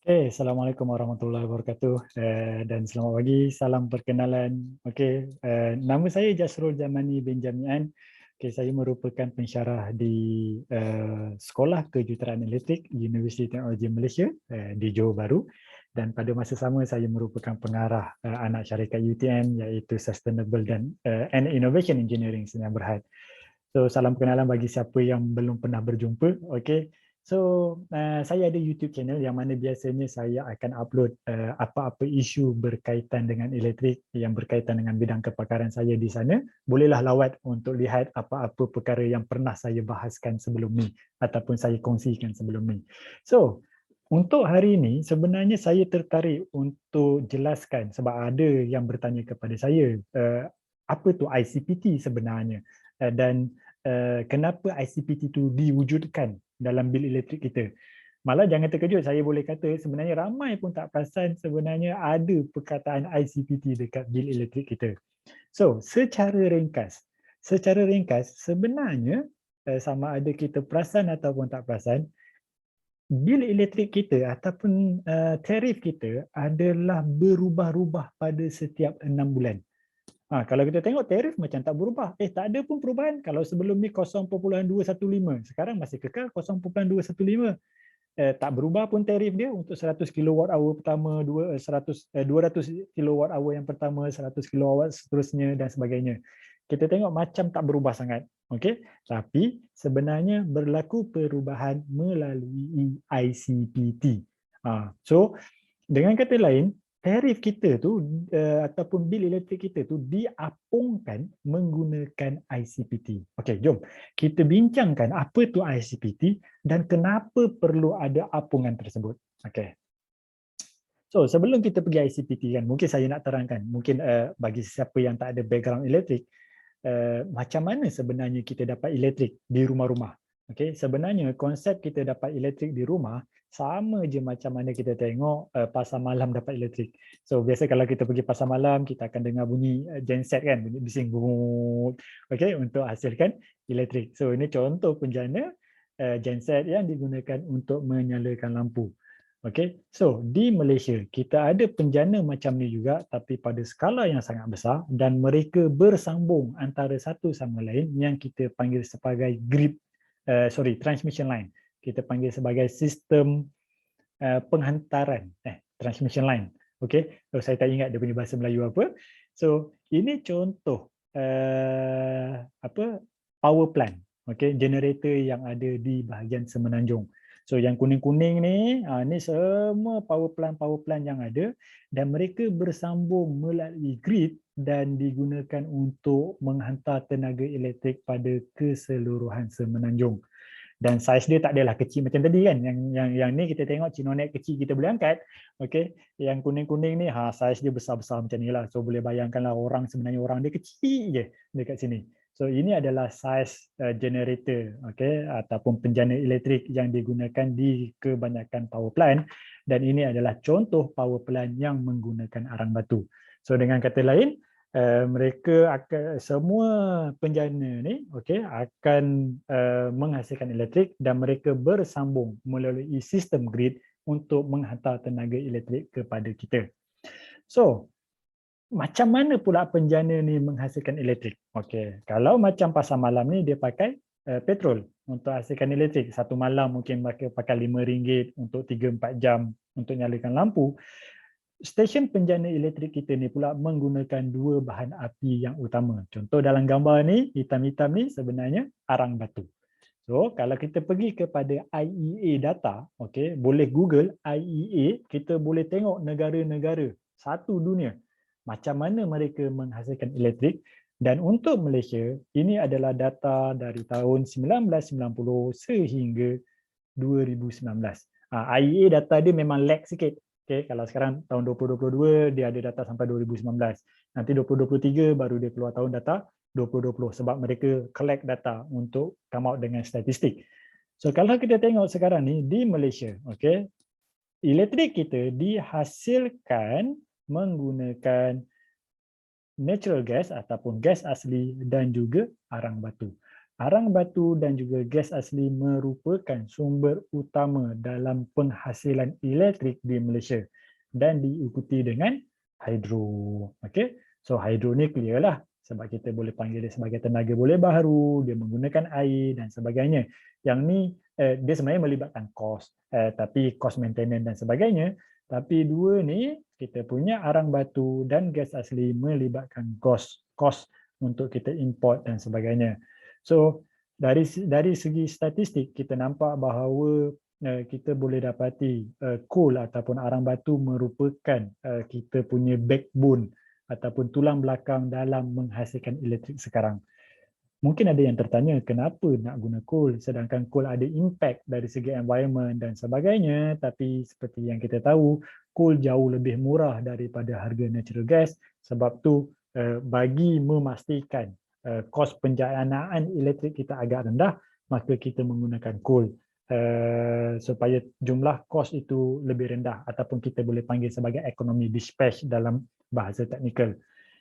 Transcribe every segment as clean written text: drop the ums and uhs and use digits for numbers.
Assalamualaikum warahmatullahi wabarakatuh dan selamat pagi, salam perkenalan. Nama saya Jasrul Jamani bin Jamian. Saya merupakan pensyarah di Sekolah Kejuruteraan Elektrik Universiti Teknologi Malaysia di Johor Bahru, dan pada masa sama saya merupakan pengarah anak syarikat UTM iaitu Sustainable and Innovation Engineering Sdn Bhd. So, salam perkenalan bagi siapa yang belum pernah berjumpa. So saya ada YouTube channel yang mana biasanya saya akan upload apa-apa isu berkaitan dengan elektrik yang berkaitan dengan bidang kepakaran saya di sana. Bolehlah lawat untuk lihat apa-apa perkara yang pernah saya bahaskan sebelum ni ataupun saya kongsikan sebelum ni. So, untuk hari ini sebenarnya saya tertarik untuk jelaskan sebab ada yang bertanya kepada saya apa tu ICPT sebenarnya dan kenapa ICPT itu diwujudkan dalam bil elektrik kita. Malah jangan terkejut, saya boleh kata sebenarnya ramai pun tak perasan sebenarnya ada perkataan ICPT dekat bil elektrik kita. So, secara ringkas sebenarnya sama ada kita perasan ataupun tak perasan, bil elektrik kita ataupun tarif kita adalah berubah-ubah pada setiap 6 bulan. Kalau kita tengok tarif macam tak berubah. Tak ada pun perubahan. Kalau sebelum ni 0.215, sekarang masih kekal 0.215. Tak berubah pun tarif dia untuk 100 kilowatt hour pertama, 200 kilowatt hour yang pertama, 100 kilowatt seterusnya dan sebagainya. Kita tengok macam tak berubah sangat. Okey, tapi sebenarnya berlaku perubahan melalui ICPT. So, dengan kata lain, tarif kita tu ataupun bil elektrik kita tu diapungkan menggunakan ICPT. Okey, jom kita bincangkan apa tu ICPT dan kenapa perlu ada apungan tersebut. Okey. So, sebelum kita pergi ICPT kan, mungkin saya nak terangkan, mungkin bagi siapa yang tak ada background elektrik, macam mana sebenarnya kita dapat elektrik di rumah-rumah. Okay, sebenarnya konsep kita dapat elektrik di rumah sama je macam mana kita tengok pasar malam dapat elektrik. So biasa kalau kita pergi pasar malam, kita akan dengar bunyi genset kan, bunyi bising bungut, okay, untuk hasilkan elektrik. So ini contoh penjana genset yang digunakan untuk menyalakan lampu. Okay, so di Malaysia kita ada penjana macam ni juga, tapi pada skala yang sangat besar dan mereka bersambung antara satu sama lain yang kita panggil sebagai transmission line. Kita panggil sebagai sistem penghantaran transmission line. Okay, so saya tak ingat dia punya bahasa Melayu apa. So ini contoh power plant, okay, generator yang ada di bahagian Semenanjung. So yang kuning-kuning ni, ni semua power plant yang ada dan mereka bersambung melalui grid dan digunakan untuk menghantar tenaga elektrik pada keseluruhan Semenanjung. Dan saiz dia tak adalah kecil macam tadi kan. Yang ni kita tengok Cinonet kecil kita boleh angkat. Okey, yang kuning-kuning ni saiz dia besar-besar macam nilah. So boleh bayangkanlah sebenarnya orang dia kecil je dekat sini. So ini adalah saiz generator, okey, ataupun penjana elektrik yang digunakan di kebanyakan power plant, dan ini adalah contoh power plant yang menggunakan arang batu. So dengan kata lain, mereka akan semua penjana ni akan menghasilkan elektrik dan mereka bersambung melalui sistem grid untuk menghantar tenaga elektrik kepada kita. So, macam mana pula penjana ni menghasilkan elektrik? Okey, kalau macam pasar malam ni dia pakai petrol untuk hasilkan elektrik. Satu malam mungkin mereka pakai RM5 untuk 3-4 jam untuk nyalakan lampu. Stesen penjana elektrik kita ni pula menggunakan dua bahan api yang utama. Contoh dalam gambar ni, hitam-hitam ni sebenarnya arang batu. So, kalau kita pergi kepada IEA data, okay, boleh Google IEA, kita boleh tengok negara-negara satu dunia macam mana mereka menghasilkan elektrik. Dan untuk Malaysia, ini adalah data dari tahun 1990 sehingga 2019. IEA data dia memang lag sikit. Okay, kalau sekarang tahun 2022 dia ada data sampai 2019. Nanti 2023 baru dia keluar tahun data 2020 sebab mereka collect data untuk come out dengan statistik. So kalau kita tengok sekarang ni di Malaysia, okay, elektrik kita dihasilkan menggunakan natural gas ataupun gas asli dan juga arang batu. arang batu dan juga gas asli merupakan sumber utama dalam penghasilan elektrik di Malaysia dan diikuti dengan hidro. Okey. So hidro ni clear lah sebab kita boleh panggil dia sebagai tenaga boleh baharu, dia menggunakan air dan sebagainya. Yang ni dia sebenarnya melibatkan kos, tapi kos maintenance dan sebagainya. Tapi dua ni kita punya arang batu dan gas asli melibatkan kos untuk kita import dan sebagainya. So dari segi statistik kita nampak bahawa kita boleh dapati coal ataupun arang batu merupakan kita punya backbone ataupun tulang belakang dalam menghasilkan elektrik sekarang. Mungkin ada yang tertanya kenapa nak guna coal sedangkan coal ada impact dari segi environment dan sebagainya, tapi seperti yang kita tahu coal jauh lebih murah daripada harga natural gas. Sebab tu bagi memastikan kos penjanaan elektrik kita agak rendah, maka kita menggunakan coal supaya jumlah kos itu lebih rendah ataupun kita boleh panggil sebagai ekonomi dispatch dalam bahasa teknikal.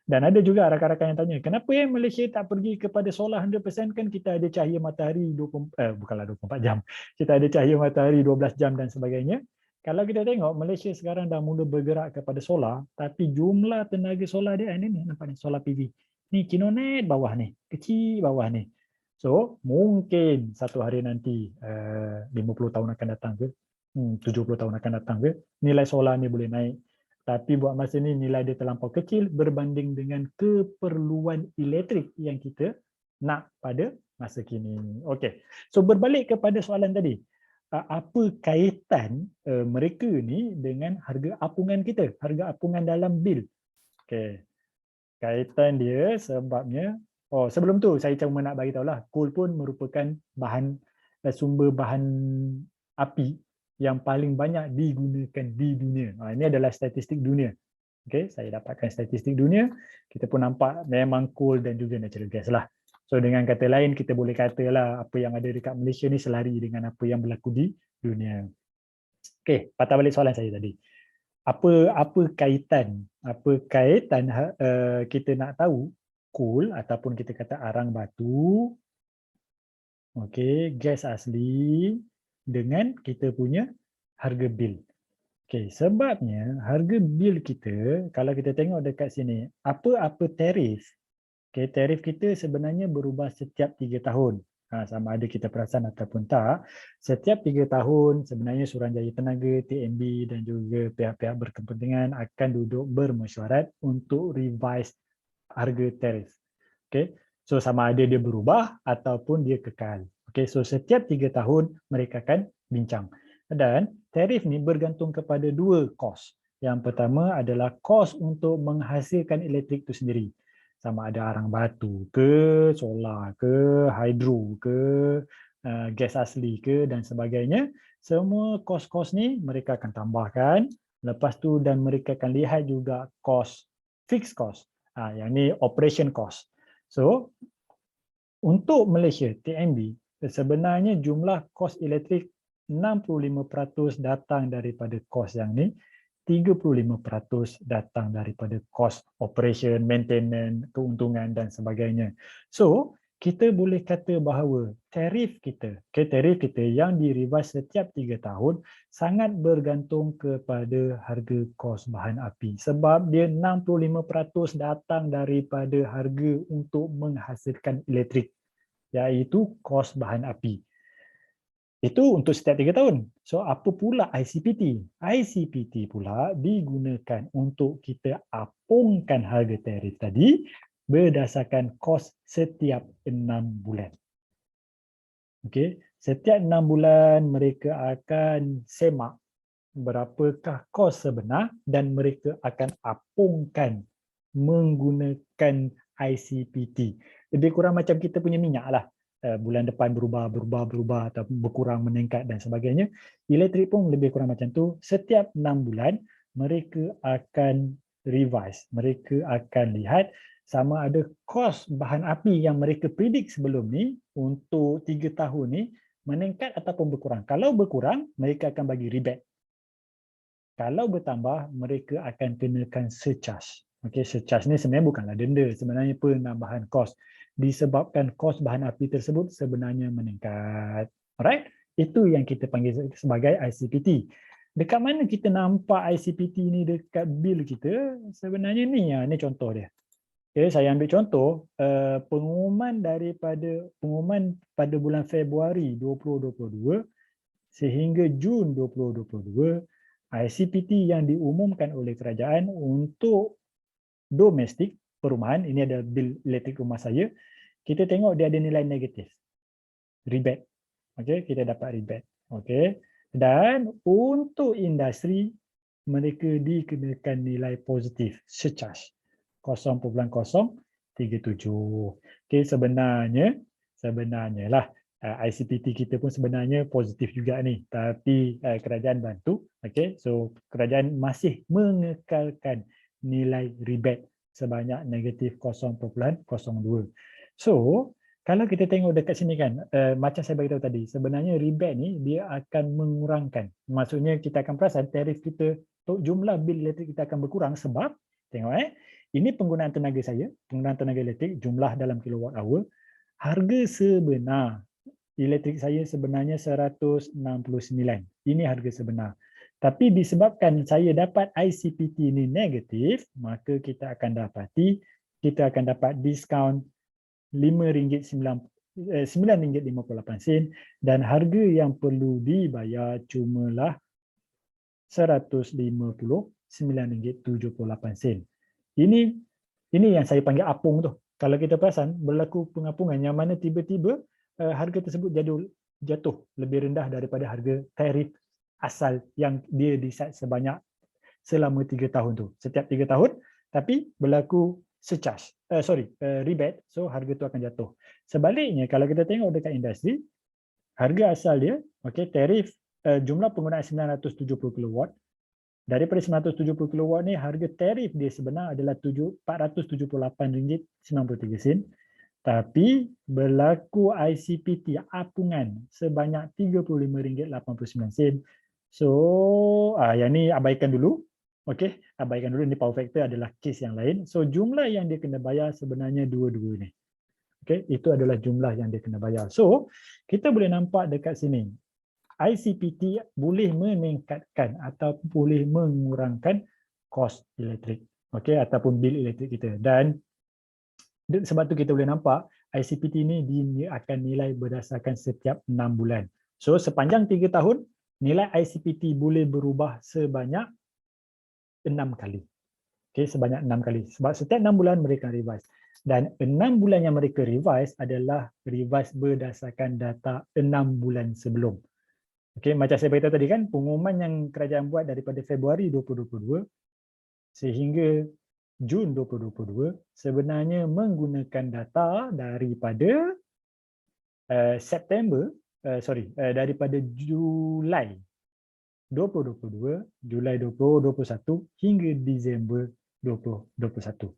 Dan ada juga rakan-rakan yang tanya, kenapa Malaysia tak pergi kepada solar 100%, kan kita ada cahaya matahari bukanlah 24 jam. Kita ada cahaya matahari 12 jam dan sebagainya. Kalau kita tengok Malaysia sekarang dah mula bergerak kepada solar, tapi jumlah tenaga solar dia ni nampak ni solar PV. Ni Kinonet bawah ni, kecil bawah ni. So, mungkin satu hari nanti 50 tahun akan datang ke, 70 tahun akan datang ke, nilai solar ni boleh naik. Tapi buat masa ni nilai dia terlampau kecil berbanding dengan keperluan elektrik yang kita nak pada masa kini. Okey. So berbalik kepada soalan tadi. Apa kaitan mereka ni dengan harga apungan kita, harga apungan dalam bil? Okey. Kaitan dia sebabnya sebelum tu saya cuma nak bagi tahulah coal pun merupakan sumber bahan api yang paling banyak digunakan di dunia. Ini adalah statistik dunia. Okay, saya dapatkan statistik dunia. Kita pun nampak memang coal dan juga natural gas lah. So dengan kata lain kita boleh katalah apa yang ada dekat Malaysia ni selari dengan apa yang berlaku di dunia. Okay, patah balik soalan saya tadi. Apa kaitan kita nak tahu coal ataupun kita kata arang batu, okay, gas asli dengan kita punya harga bil. Okay, sebabnya harga bil kita, kalau kita tengok dekat sini, apa tarif? Okay, tarif kita sebenarnya berubah setiap 3 tahun. Sama ada kita perasan ataupun tak, setiap 3 tahun sebenarnya Suruhanjaya Tenaga, TNB dan juga pihak-pihak berkepentingan akan duduk bermesyuarat untuk revise harga tarif. Okay, so sama ada dia berubah ataupun dia kekal. Okay, so setiap 3 tahun mereka akan bincang. Dan tarif ni bergantung kepada dua kos. Yang pertama adalah kos untuk menghasilkan elektrik itu sendiri. Sama ada arang batu ke, solar ke, hidro ke, gas asli ke dan sebagainya. Semua kos-kos ni mereka akan tambahkan. Lepas tu dan mereka akan lihat juga kos, fixed cost. Yang ni operation cost. So, untuk Malaysia, TNB, sebenarnya jumlah kos elektrik 65% datang daripada kos yang ni, 35% datang daripada kos operation, maintenance, keuntungan dan sebagainya. So, kita boleh kata bahawa tarif kita yang direvise setiap 3 tahun sangat bergantung kepada harga kos bahan api. Sebab dia 65% datang daripada harga untuk menghasilkan elektrik, iaitu kos bahan api. Itu untuk setiap 3 tahun. So apa pula ICPT? ICPT pula digunakan untuk kita apungkan harga tarif tadi berdasarkan kos setiap 6 bulan. Okey, setiap 6 bulan mereka akan semak berapakah kos sebenar dan mereka akan apungkan menggunakan ICPT. Lebih kurang macam kita punya minyak lah. Bulan depan berubah atau berkurang, meningkat dan sebagainya. Elektrik pun lebih kurang macam tu. Setiap 6 bulan mereka akan revise. Mereka akan lihat sama ada kos bahan api yang mereka predik sebelum ni untuk 3 tahun ni meningkat ataupun berkurang. Kalau berkurang, mereka akan bagi rebate. Kalau bertambah, mereka akan kenakan surcharge. Okay, surcharge ni sebenarnya bukanlah denda, sebenarnya penambahan kos. disebabkan kos bahan api tersebut sebenarnya meningkat. Alright? Itu yang kita panggil sebagai ICPT. Dekat mana kita nampak ICPT ni dekat bil kita? Sebenarnya ni contoh dia. Okay, saya ambil contoh pengumuman pada bulan Februari 2022 sehingga Jun 2022, ICPT yang diumumkan oleh kerajaan untuk domestik perumahan, ini ada bil elektrik rumah saya, kita tengok dia ada nilai negatif. Rebate. Okey, kita dapat rebate. Okey. Dan untuk industri, mereka dikenakan nilai positif, surcharge 0.037. Okey, sebenarnya lah ICPT kita pun sebenarnya positif juga ni, tapi kerajaan bantu. Okey, so kerajaan masih mengekalkan nilai rebate sebanyak negatif 0.02. So kalau kita tengok dekat sini kan, macam saya beritahu tadi, sebenarnya rebate ni dia akan mengurangkan. Maksudnya kita akan perasan tarif kita, jumlah bil elektrik kita akan berkurang sebab, tengok ini penggunaan tenaga saya, penggunaan tenaga elektrik, jumlah dalam kilowatt hour, harga sebenar elektrik saya sebenarnya 169. Ini harga sebenar. Tapi disebabkan saya dapat ICPT ini negatif, maka kita akan dapat diskaun RM9.58 dan harga yang perlu dibayar cumalah RM159.78. Ini yang saya panggil apung tu. Kalau kita perasan berlaku pengapungan yang mana tiba-tiba harga tersebut jatuh lebih rendah daripada harga tarif asal yang dia decide selama 3 tahun tu. Setiap 3 tahun, tapi berlaku surcharge, rebate, so harga tu akan jatuh. Sebaliknya, kalau kita tengok dekat industri, harga asal dia, tarif jumlah penggunaan 970 kW, daripada 970 kW ni, harga tarif dia sebenar adalah RM478.93, tapi berlaku ICPT apungan sebanyak RM35.89. So, yang ni abaikan dulu. Okey, abaikan dulu, ni power factor adalah kes yang lain. So jumlah yang dia kena bayar sebenarnya dua-dua ni. Okey, itu adalah jumlah yang dia kena bayar. So, kita boleh nampak dekat sini. ICPT boleh meningkatkan atau boleh mengurangkan kos elektrik. Okey, ataupun bil elektrik kita. Dan sebab tu kita boleh nampak ICPT ni dia akan nilai berdasarkan setiap 6 bulan. So sepanjang 3 tahun, nilai ICPT boleh berubah sebanyak 6 kali. Okay, sebanyak 6 kali. Sebab setiap 6 bulan mereka revise. Dan 6 bulan yang mereka revise adalah revise berdasarkan data 6 bulan sebelum. Okay, macam saya beritahu tadi kan, pengumuman yang kerajaan buat daripada Februari 2022 sehingga Jun 2022 sebenarnya menggunakan data daripada daripada Julai 2022, Julai 2021 hingga Disember 2021.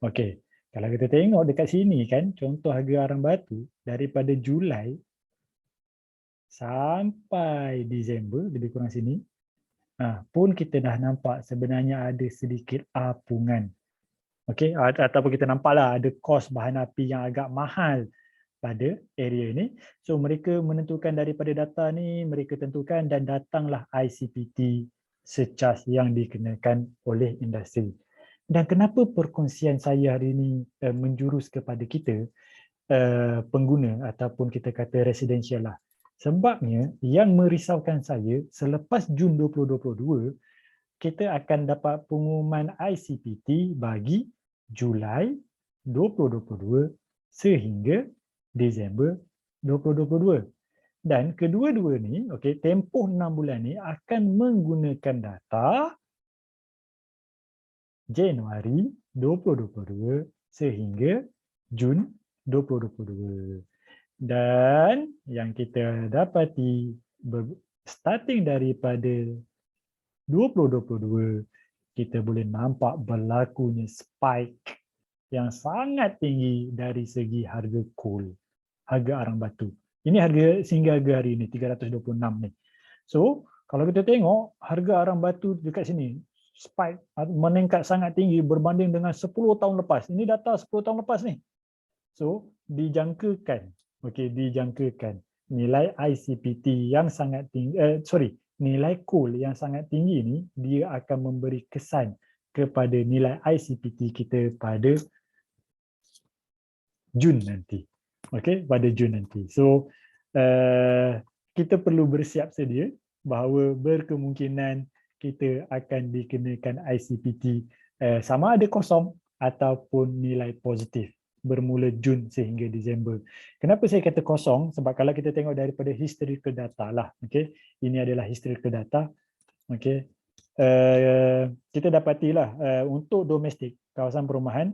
Okey, kalau kita tengok dekat sini kan, contoh harga arang batu daripada Julai sampai Disember, lebih kurang sini, pun kita dah nampak sebenarnya ada sedikit apungan. Okey, ataupun kita nampaklah ada kos bahan api yang agak mahal pada area ini. So mereka menentukan daripada data ni, mereka tentukan dan datanglah ICPT surcharge yang dikenakan oleh industri. Dan kenapa perkongsian saya hari ini menjurus kepada kita pengguna ataupun kita kata residential lah. Sebabnya yang merisaukan saya, selepas Jun 2022 kita akan dapat pengumuman ICPT bagi Julai 2022 sehingga Disember 2022. Dan kedua-dua ni, tempoh 6 bulan ni akan menggunakan data Januari 2022 sehingga Jun 2022. Dan yang kita dapati starting daripada 2022, kita boleh nampak berlakunya spike yang sangat tinggi dari segi harga coal, harga arang batu. Ini harga sehingga harga hari ini, 326 ni. So, kalau kita tengok harga arang batu dekat sini, spike meningkat sangat tinggi berbanding dengan 10 tahun lepas. Ini data 10 tahun lepas ni. So dijangkakan, dijangkakan nilai ICPT yang sangat tinggi, nilai KUL yang sangat tinggi ni dia akan memberi kesan kepada nilai ICPT kita pada Jun nanti. Pada Jun nanti. So kita perlu bersiap sedia bahawa berkemungkinan kita akan dikenakan ICPT sama ada kosong ataupun nilai positif bermula Jun sehingga Disember. Kenapa saya kata kosong? Sebab kalau kita tengok daripada historical data lah, ini adalah historical data, kita dapatilah untuk domestik kawasan perumahan,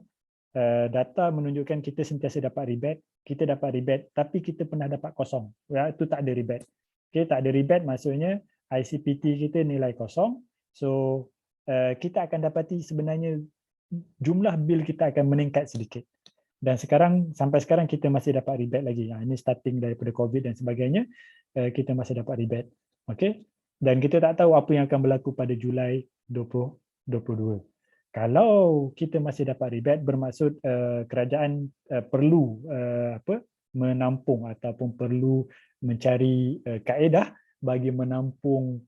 data menunjukkan kita sentiasa dapat rebate, tapi kita pernah dapat kosong. Itu tak ada rebate. Tak ada rebate maksudnya ICPT kita nilai kosong. So kita akan dapati sebenarnya jumlah bil kita akan meningkat sedikit. Dan sampai sekarang kita masih dapat rebate lagi. Ini starting daripada COVID dan sebagainya, kita masih dapat rebate. Dan kita tak tahu apa yang akan berlaku pada Julai 2022. Kalau kita masih dapat rebate, bermaksud kerajaan perlu menampung ataupun perlu mencari kaedah bagi menampung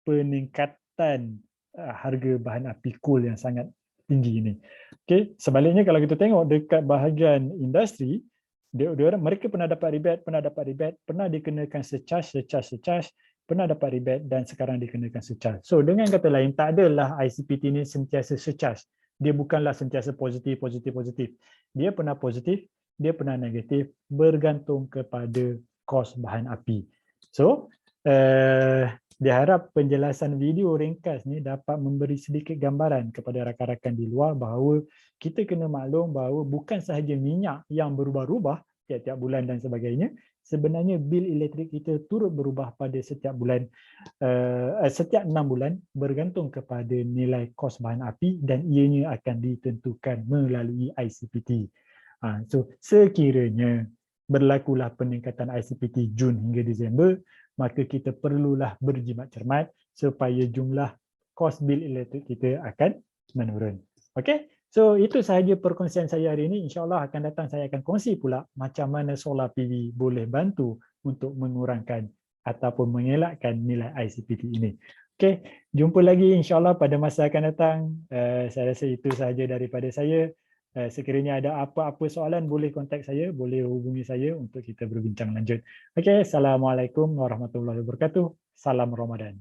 peningkatan harga bahan api KUL yang sangat tinggi ini. Sebaliknya kalau kita tengok dekat bahagian industri, mereka pernah dapat rebate, pernah dikenakan surcharge, pernah dapat rebate dan sekarang dikenakan surcharge. So dengan kata lain, tak adalah ICPT ini sentiasa surcharge. Dia bukanlah sentiasa positif. Dia pernah positif, dia pernah negatif, bergantung kepada kos bahan api. So diharap penjelasan video ringkas ni dapat memberi sedikit gambaran kepada rakan-rakan di luar bahawa kita kena maklum bahawa bukan sahaja minyak yang berubah-ubah tiap-tiap bulan dan sebagainya, sebenarnya bil elektrik kita turut berubah pada setiap bulan, setiap 6 bulan bergantung kepada nilai kos bahan api dan ianya akan ditentukan melalui ICPT. So sekiranya berlakulah peningkatan ICPT Jun hingga Disember, maka kita perlulah berjimat cermat supaya jumlah kos bil elektrik kita akan menurun. So itu sahaja perkongsian saya hari ini. InsyaAllah akan datang saya akan kongsi pula macam mana solar PV boleh bantu untuk mengurangkan ataupun mengelakkan nilai ICPT ini. Jumpa lagi insyaAllah pada masa akan datang. Saya rasa itu sahaja daripada saya. Sekiranya ada apa-apa soalan boleh kontak saya, boleh hubungi saya untuk kita berbincang lanjut. Assalamualaikum warahmatullahi wabarakatuh. Salam Ramadan.